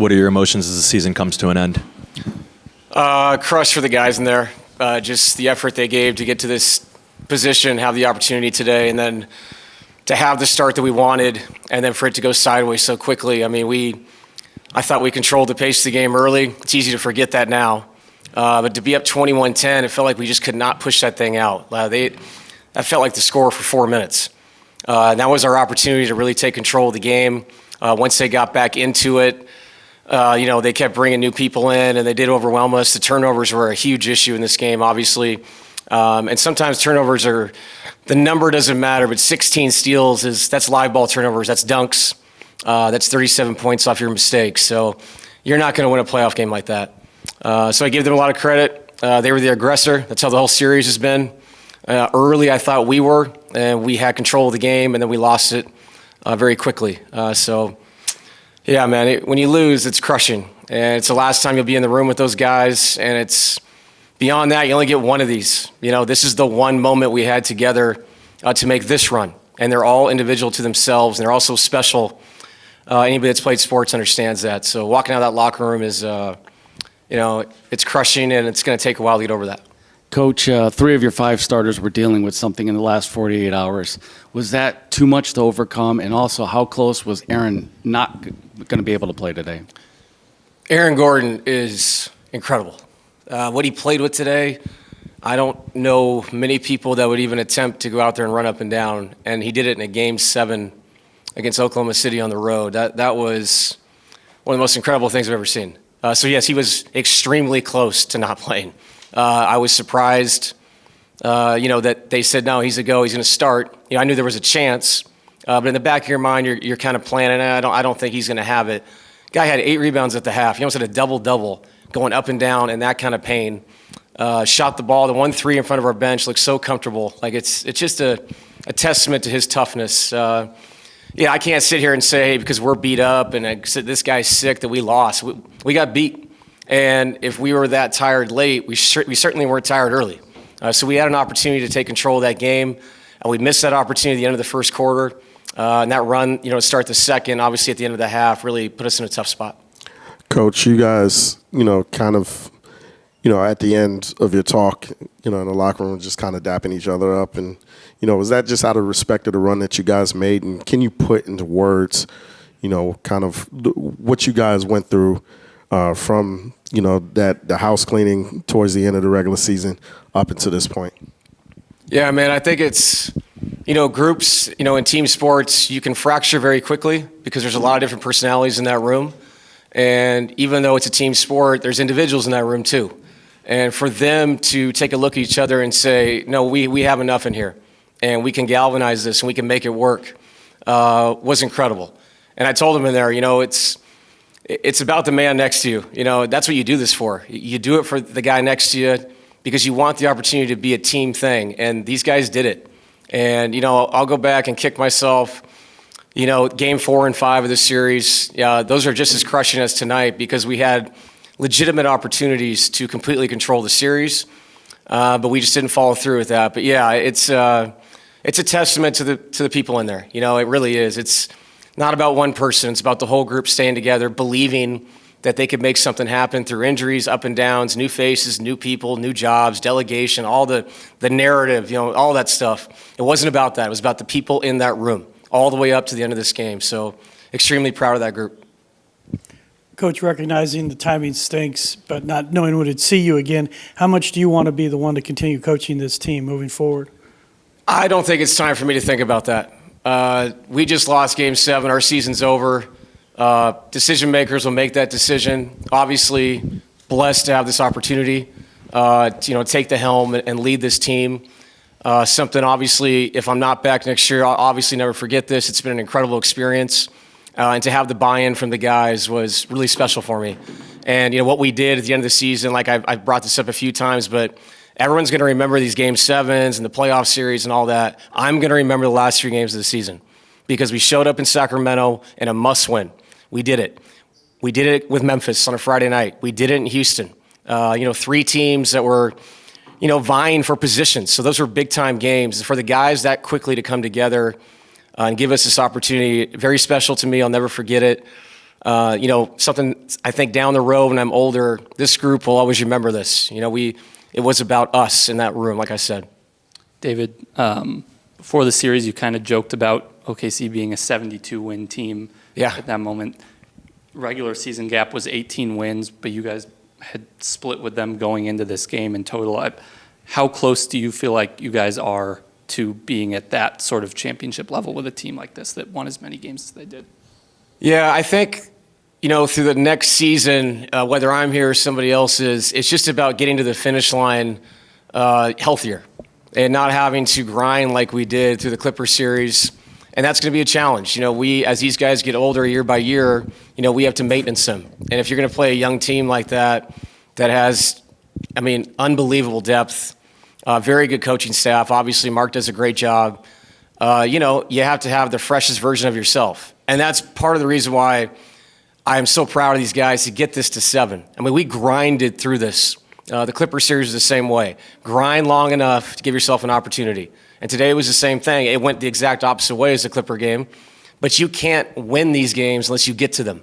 What are your emotions as the season comes to an end? Crush for the guys in there. Just the effort they gave to get to this position, have the opportunity today, and then to have the start that we wanted, and then for it to go sideways so quickly. I mean, I thought we controlled the pace of the game early. It's easy to forget that now. But to be up 21-10, it felt like we just could not push that thing out. That felt like the score for 4 minutes. And that was our opportunity to really take control of the game. Once they got back into it, they kept bringing new people in, and they did overwhelm us. The turnovers were a huge issue in this game, obviously. And sometimes turnovers the number doesn't matter, but 16 steals, that's live ball turnovers. That's dunks. That's 37 points off your mistakes. So you're not going to win a playoff game like that. So I give them a lot of credit. They were the aggressor. That's how the whole series has been. Early, I thought we were, and we had control of the game, and then we lost it very quickly. Yeah, man, when you lose, it's crushing. And it's the last time you'll be in the room with those guys, and it's beyond that, you only get one of these. This is the one moment we had together to make this run. And they're all individual to themselves, and they're all so special. Anybody that's played sports understands that. So walking out of that locker room is, it's crushing, and it's going to take a while to get over that. Coach, 3 of your 5 starters were dealing with something in the last 48 hours. Was that too much to overcome? And also, how close was Aaron not going to be able to play today? Aaron Gordon is incredible. What he played with today, I don't know many people that would even attempt to go out there and run up and down. And he did it in a Game 7 against Oklahoma City on the road. That was one of the most incredible things I've ever seen. So yes, he was extremely close to not playing. I was surprised, that they said, no, he's a go, he's going to start. I knew there was a chance, but in the back of your mind, you're kind of planning, I don't think he's going to have it. Guy had 8 rebounds at the half. He almost had a double-double going up and down in that kind of pain. Shot the ball. The 1-3 in front of our bench looked so comfortable. Like it's just a testament to his toughness. I can't sit here and say, hey, because we're beat up and this guy's sick that we lost. We got beat. And if we were that tired late, we certainly weren't tired early. So we had an opportunity to take control of that game, and we missed that opportunity at the end of the first quarter. And that run, to start the second, obviously at the end of the half, really put us in a tough spot. Coach, you guys, kind of, at the end of your talk, in the locker room, just kind of dapping each other up. And, was that just out of respect of the run that you guys made? And can you put into words, kind of what you guys went through from, the house cleaning towards the end of the regular season up until this point? Yeah, man, I think it's, groups, in team sports, you can fracture very quickly because there's a lot of different personalities in that room. And even though it's a team sport, there's individuals in that room too. And for them to take a look at each other and say, no, we have enough in here and we can galvanize this and we can make it work, was incredible. And I told them in there, it's about the man next to you. That's what you do this for. You do it for the guy next to you because you want the opportunity to be a team thing. And these guys did it. And, I'll go back and kick myself. Game 4 and 5 of the series, those are just as crushing as tonight because we had legitimate opportunities to completely control the series, but we just didn't follow through with that. But yeah, it's a testament to the people in there. It really is. It's not about one person. It's about the whole group staying together, believing that they could make something happen through injuries, up and downs, new faces, new people, new jobs, delegation, all the narrative, all that stuff. It wasn't about that. It was about the people in that room all the way up to the end of this game. So extremely proud of that group. Coach, recognizing the timing stinks, but not knowing when to see you again, how much do you want to be the one to continue coaching this team moving forward? I don't think it's time for me to think about that. We just lost Game 7. Our season's over. Decision makers will make that decision. Obviously, blessed to have this opportunity to take the helm and lead this team. Something, obviously, if I'm not back next year, I'll obviously never forget this. It's been an incredible experience. And to have the buy-in from the guys was really special for me. And, what we did at the end of the season, like I've brought this up a few times, but everyone's going to remember these Game 7s and the playoff series and all that. I'm going to remember the last 3 games of the season because we showed up in Sacramento in a must-win. We did it. We did it with Memphis on a Friday night. We did it in Houston. 3 teams that were vying for positions. So those were big-time games. For the guys that quickly to come together and give us this opportunity, very special to me. I'll never forget it. Something I think down the road when I'm older, this group will always remember this. It was about us in that room, like I said. David, before the series, you kind of joked about OKC being a 72-win team at that moment. Regular season gap was 18 wins, but you guys had split with them going into this game in total. How close do you feel like you guys are to being at that sort of championship level with a team like this that won as many games as they did? Yeah, I think, through the next season, whether I'm here or somebody else is, it's just about getting to the finish line healthier and not having to grind like we did through the Clippers series. And that's going to be a challenge. As these guys get older year by year, we have to maintenance them. And if you're going to play a young team like that has, unbelievable depth, very good coaching staff. Obviously, Mark does a great job. You have to have the freshest version of yourself. And that's part of the reason why I am so proud of these guys to get this to 7. We grinded through this. The Clippers series is the same way. Grind long enough to give yourself an opportunity. And today was the same thing. It went the exact opposite way as the Clipper game. But you can't win these games unless you get to them.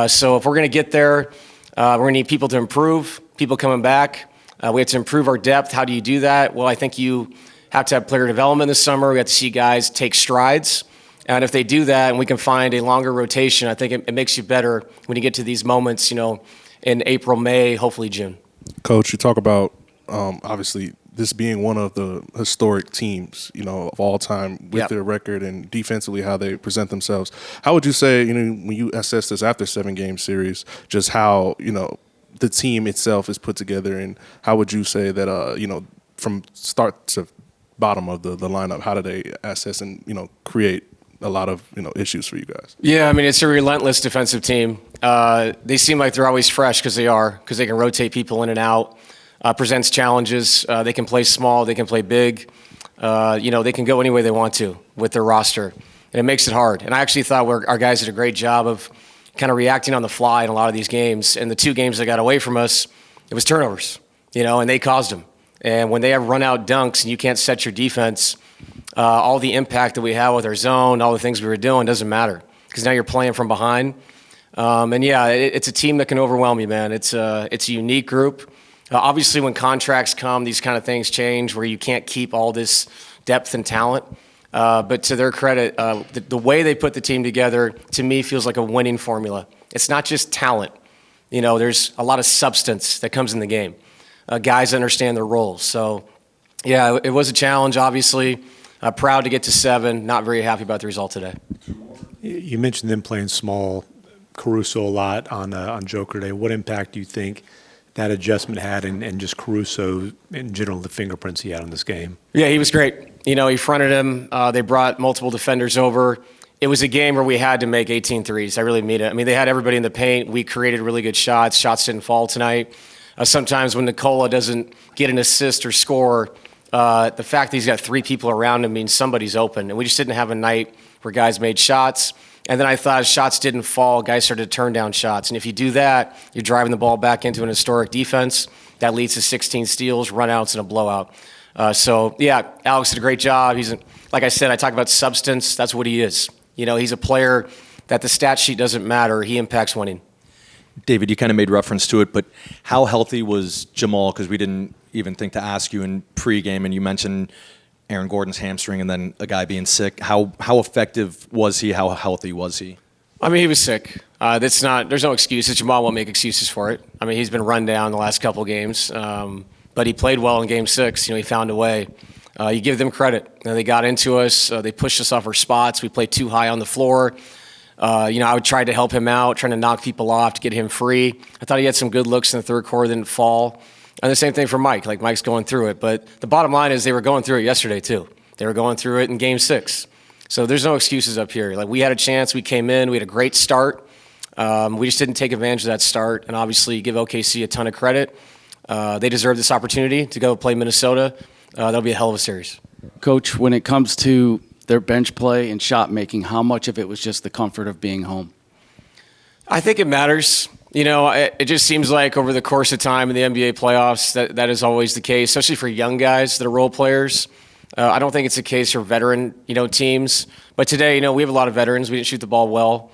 So if we're going to get there, we're going to need people to improve, people coming back. We have to improve our depth. How do you do that? Well, I think you have to have player development this summer. We have to see guys take strides. And if they do that and we can find a longer rotation, I think it makes you better when you get to these moments, in April, May, hopefully June. Coach, you talk about obviously this being one of the historic teams, of all time with their record and defensively how they present themselves. How would you say, when you assess this after 7-game series, just how, the team itself is put together, and how would you say that, from start to bottom of the lineup, how do they assess and, create a lot of, issues for you guys? Yeah, it's a relentless defensive team. They seem like they're always fresh because they can rotate people in and out. Presents challenges. They can play small. They can play big. They can go any way they want to with their roster. And it makes it hard. And I actually thought our guys did a great job of kind of reacting on the fly in a lot of these games. And the 2 games that got away from us, it was turnovers, and they caused them. And when they have run-out dunks and you can't set your defense, all the impact that we have with our zone, all the things we were doing doesn't matter because now you're playing from behind. It's a team that can overwhelm you, man. It's a unique group. Obviously, when contracts come, these kind of things change where you can't keep all this depth and talent. But to their credit, the way they put the team together, to me, feels like a winning formula. It's not just talent. There's a lot of substance that comes in the game. Guys understand their roles. So, yeah, it was a challenge, obviously. Proud to get to 7. Not very happy about the result today. You mentioned them playing small, Caruso a lot on Joker Day. What impact do you think that adjustment had, and just Caruso in general, the fingerprints he had on this game? Yeah, he was great. He fronted him. They brought multiple defenders over. It was a game where we had to make 18 threes. I really mean it. They had everybody in the paint. We created really good shots. Shots didn't fall tonight. Sometimes when Nikola doesn't get an assist or score, the fact that he's got 3 people around him means somebody's open. And we just didn't have a night where guys made shots. And then I thought shots didn't fall. Guys started to turn down shots. And if you do that, you're driving the ball back into an historic defense. That leads to 16 steals, runouts, and a blowout. Alex did a great job. Like I said, I talk about substance. That's what he is. He's a player that the stat sheet doesn't matter. He impacts winning. David, you kind of made reference to it, but how healthy was Jamal? Because we didn't even think to ask you in pregame, and you mentioned Aaron Gordon's hamstring and then a guy being sick. How effective was he? How healthy was he? He was sick. There's no excuses. Jamal won't make excuses for it. He's been run down the last couple games, but he played well in Game 6. He found a way. You give them credit. They got into us. They pushed us off our spots. We played too high on the floor. I would try to help him out, trying to knock people off to get him free. I thought he had some good looks in the third quarter, didn't fall. And the same thing for Mike. Mike's going through it. But the bottom line is they were going through it yesterday, too. They were going through it in Game 6. So there's no excuses up here. We had a chance. We came in. We had a great start. We just didn't take advantage of that start. And obviously give OKC a ton of credit. They deserve this opportunity to go play Minnesota. That'll be a hell of a series. Coach, when it comes to their bench play and shot making, how much of it was just the comfort of being home? I think it matters. It just seems like over the course of time in the NBA playoffs, that is always the case, especially for young guys that are role players. I don't think it's the case for veteran, teams. But today, we have a lot of veterans. We didn't shoot the ball well.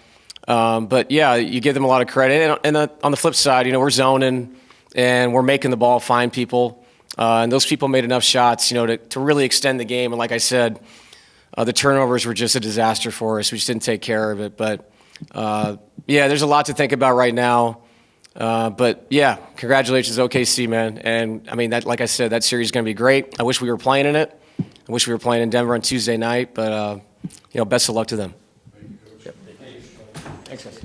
But yeah, you give them a lot of credit. And on the flip side, we're zoning and we're making the ball find people. And those people made enough shots, to really extend the game. And like I said, the turnovers were just a disaster for us. We just didn't take care of it. But yeah, there's a lot to think about right now. But yeah, congratulations, OKC, man. And I mean, like I said, that series is going to be great. I wish we were playing in it. I wish we were playing in Denver on Tuesday night. But best of luck to them. Thank you, Coach. Yep. Thanks, guys.